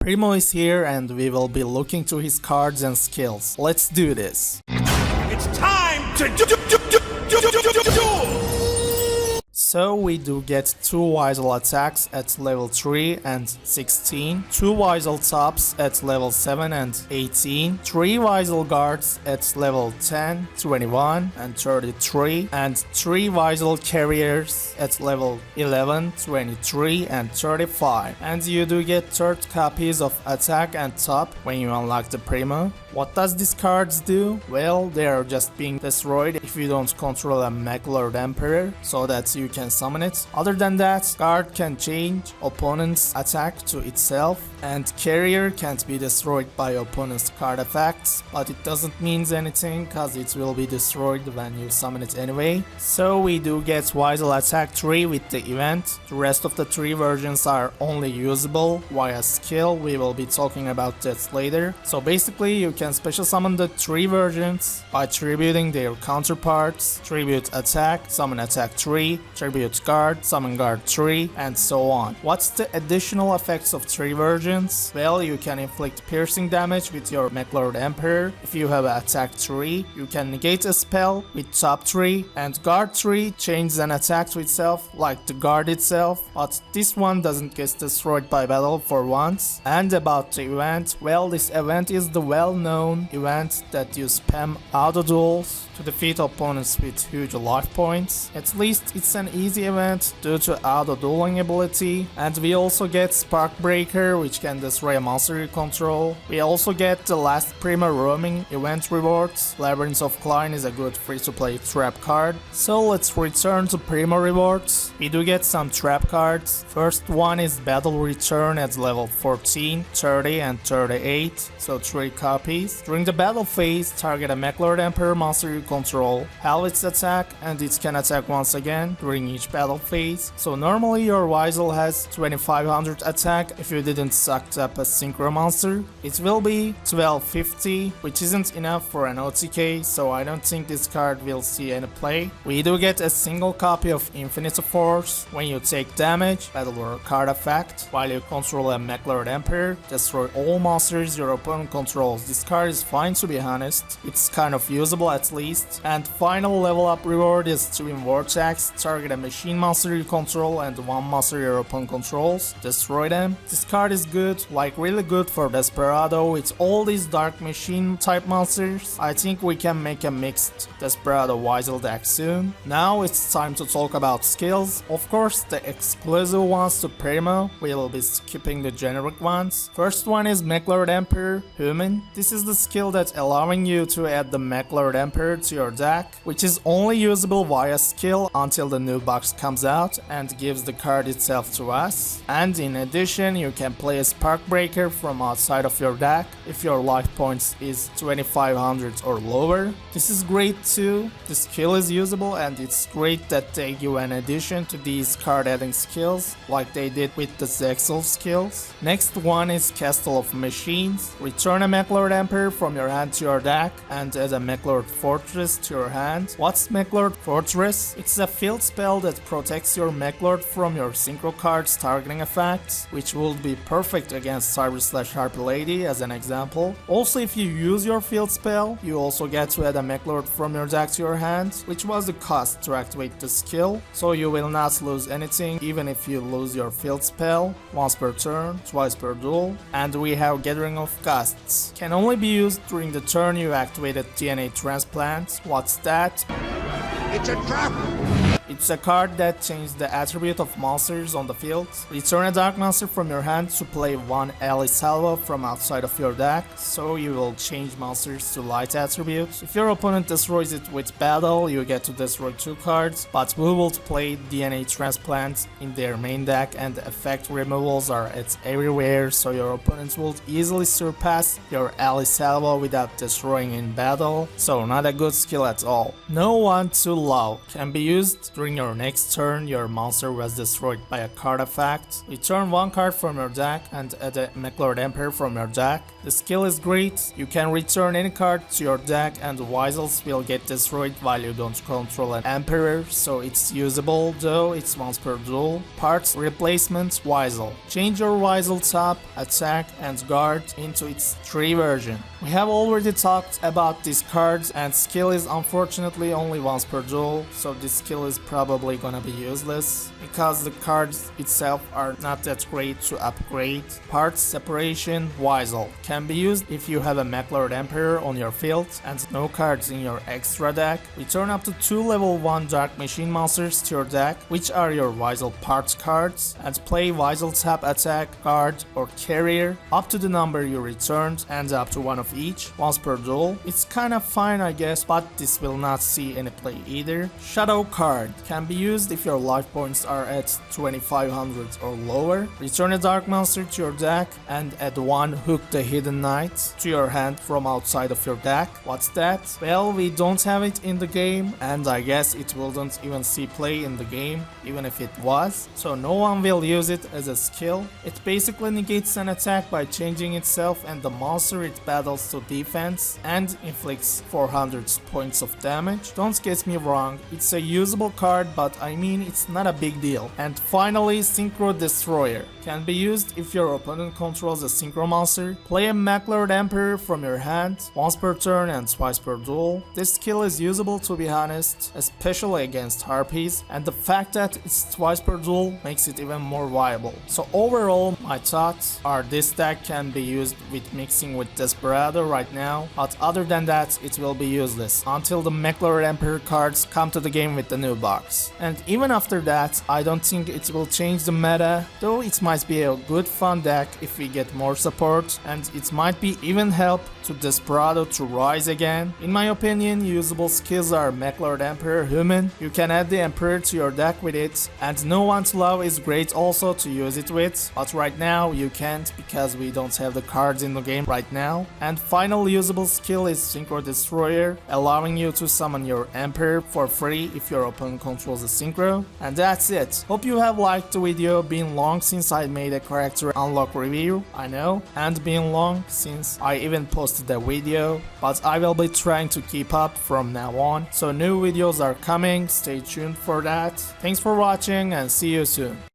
Primo is here and we will be looking to his cards and skills. Let's do this. It's time to duel! So we do get 2 Weasel attacks at level 3 and 16, 2 Weasel tops at level 7 and 18, 3 Weasel guards at level 10, 21 and 33, and 3 Weasel carriers at level 11, 23 and 35. And you do get 3rd copies of attack and top when you unlock the Primo. What does these cards do? Well, they are just being destroyed if you don't control a Meklord Emperor, so that you can summon it. Other than that, card can change opponent's attack to itself, and carrier can't be destroyed by opponent's card effects, but it doesn't mean anything cause it will be destroyed when you summon it anyway. So we do get Weasel attack 3 with the event. The rest of the 3 versions are only usable via skill. We will be talking about that later. So basically you can special summon the 3 versions by tributing their counterparts, tribute attack, summon attack 3, tribute guard, summon guard 3, and so on. What's the additional effects of 3 versions? Well, you can inflict piercing damage with your Meklord Emperor. If you have attack 3, you can negate a spell with top 3, and guard 3 changes an attack to itself like the guard itself, but this one doesn't get destroyed by battle for once. And about the event, well, this event is the well-known event that you spam auto duels to defeat opponents with huge life points. At least it's an easy event due to auto dueling ability, and we also get Spark Breaker, which can destroy a monster you control. We also get the last Primo roaming event rewards. Labyrinth of Klein is a good free-to-play trap card. So let's return to Primo rewards. We do get some trap cards. First one is Battle Return at level 14, 30 and 38, so 3 copies. During the battle phase, target a Meklord Emperor monster you control, halve its attack, and it can attack once again during each battle phase. So normally your Weasel has 2500 attack if you didn't suck up a synchro monster. It will be 1250, which isn't enough for an OTK, so I don't think this card will see any play. We do get a single copy of Infinite Force. When you take damage, battle or card effect, while you control a Meklord Emperor, destroy all monsters your opponent controls. This card is fine, to be honest. It's kind of usable at least. And final level up reward is Twin Vortex. Target a machine monster you control and 1 monster your opponent controls. Destroy them. This card is good, like really good for Desperado with all these dark machine type monsters. I think we can make a mixed Desperado Weasel deck soon. Now it's time to talk about skills. Of course, the exclusive ones to Primo. We will be skipping the generic ones. First one is Meklord Emperor Human. This is the skill that's allowing you to add the Meklord Emperor to your deck, which is only usable via skill until the new box comes out and gives the card itself to us. And in addition, you can play a Spark Breaker from outside of your deck if your life points is 2500 or lower. This is great too. The skill is usable, and it's great that they give an addition to these card adding skills like they did with the Zexal skills. Next one is Castle of Machines. Return a Meklord Emperor from your hand to your deck and add a Meklord Fortress to your hand. What's Meklord Fortress? It's a field spell that protects your Meklord from your synchro card's targeting effects, which would be perfect against Cyber/Harpy Lady as an example. Also, if you use your field spell, you also get to add a Meklord from your deck to your hand, which was the cost to activate the skill, so you will not lose anything even if you lose your field spell, once per turn, twice per duel. And we have Gathering of Ghasts. Can only be used during the turn you activated DNA Transplant. What's that? It's a trap! It's a card that changes the attribute of monsters on the field. Return a dark monster from your hand to play 1 Ali Salvo from outside of your deck, so you will change monsters to light attributes. If your opponent destroys it with battle, you get to destroy 2 cards, but we will play DNA Transplant in their main deck, and effect removals are at everywhere, so your opponent will easily surpass your Ali Salvo without destroying in battle, so not a good skill at all. No One to Love can be used During your next turn, your monster was destroyed by a card effect. Return one card from your deck and add a Meklord Emperor from your deck. The skill is great. You can return any card to your deck and the Weisels will get destroyed while you don't control an Emperor, so it's usable, though it's once per duel. Parts Replacement Weisel. Change your Weisel top, attack, and guard into its 3 version. We have already talked about these cards, and skill is unfortunately only once per duel, so this skill is probably gonna be useless because the cards itself are not that great to upgrade. Parts Separation Weisel can be used if you have a Meklord Emperor on your field and no cards in your extra deck. Return up to 2 level 1 Dark Machine monsters to your deck, which are your Weisel parts cards, and play Weisel tap attack, guard, or carrier up to the number you returned and up to 1 of each, once per duel. It's kinda fine I guess, but this will not see any play either. Shadow card can be used if your life points are at 2500 or lower. Return a dark monster to your deck and add 1 Hook the Hidden Knight to your hand from outside of your deck. What's that? Well, we don't have it in the game, and I guess it wouldn't even see play in the game, even if it was, so no one will use it as a skill. It basically negates an attack by changing itself and the monster it battles to defense, and inflicts 400 points of damage. Don't get me wrong, it's a usable card, but I mean it's not a big deal. And finally, Synchro Destroyer can be used if your opponent controls a synchro monster. Play a Meklord Emperor from your hand once per turn and twice per duel. This skill is usable, to be honest, especially against harpies, and the fact that it's twice per duel makes it even more viable. So overall, my thoughts are this deck can be used with mixing with Desperado right now, but other than that it will be useless until the Meklord Emperor cards come to the game with the new box. And even after that, I don't think it will change the meta, though it might be a good fun deck if we get more support, and it might be even help to Desperado to rise again. In my opinion, usable skills are Meklord Emperor Human. You can add the Emperor to your deck with it, and No One to Love is great also to use it with, but right now you can't because we don't have the cards in the game right now. And final usable skill is Synchro Destroyer, allowing you to summon your Emperor for free if your opponent controls a Synchro. And that's it. Hope you have liked the video. Been long since I made a character unlock review, I know, and been long since I even posted a video, but I will be trying to keep up from now on, so new videos are coming, stay tuned for that. Thanks for watching and see you soon.